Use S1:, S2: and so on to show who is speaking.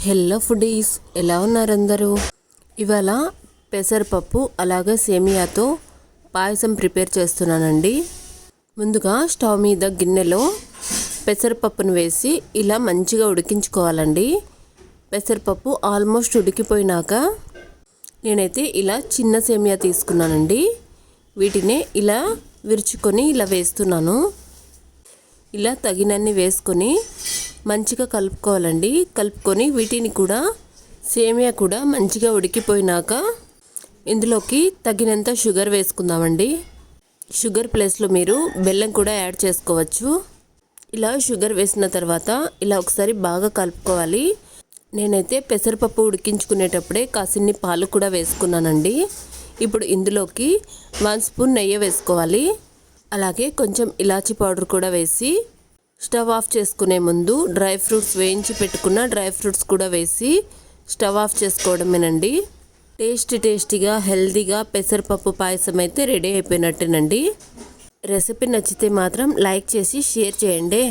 S1: Hello foodies, ఎలా ఉన్నారు అందరూ? ఇవాళ పెసరపప్పు అలాగే సేమియాతో పాయసం ప్రిపేర్ చేస్తున్నానండి. ముందుగా స్టవ్ మీద గిన్నెలో పెసరపప్పును వేసి ఇలా మంచిగా ఉడికించుకోవాలండి. పెసరపప్పు ఆల్మోస్ట్ ఉడికిపోయినాక నేనైతే ఇలా చిన్న సేమియా తీసుకున్నానండి. వీటిని ఇలా విరుచుకొని ఇలా వేస్తున్నాను. ఇలా తగినన్ని వేసుకొని మంచిగా కలుపుకోవాలండి. కలుపుకొని వీటిని కూడా సేమియా కూడా మంచిగా ఉడికిపోయినాక ఇందులోకి తగినంత షుగర్ వేసుకుందామండి. షుగర్ ప్లేస్లో మీరు బెల్లం కూడా యాడ్ చేసుకోవచ్చు. ఇలా షుగర్ వేసిన తర్వాత ఇలా ఒకసారి బాగా కలుపుకోవాలి. నేనైతే పెసరపప్పు ఉడికించుకునేటప్పుడే కాసిన్ని పాలు కూడా వేసుకున్నానండి. ఇప్పుడు ఇందులోకి 1 స్పూన్ నెయ్యి వేసుకోవాలి. అలాగే కొంచెం ఇలాచీ పౌడర్ కూడా వేసి స్టవ్ ఆఫ్ చేసుకునే ముందు డ్రై ఫ్రూట్స్ వేయించి పెట్టుకున్న డ్రై ఫ్రూట్స్ కూడా వేసి స్టవ్ ఆఫ్ చేసుకోవడమేనండి. టేస్టీగా హెల్తీగా పెసరపప్పు పాయసం అయితే రెడీ అయిపోయినట్టేనండి. రెసిపీ నచ్చితే మాత్రం లైక్ చేసి షేర్ చేయండి.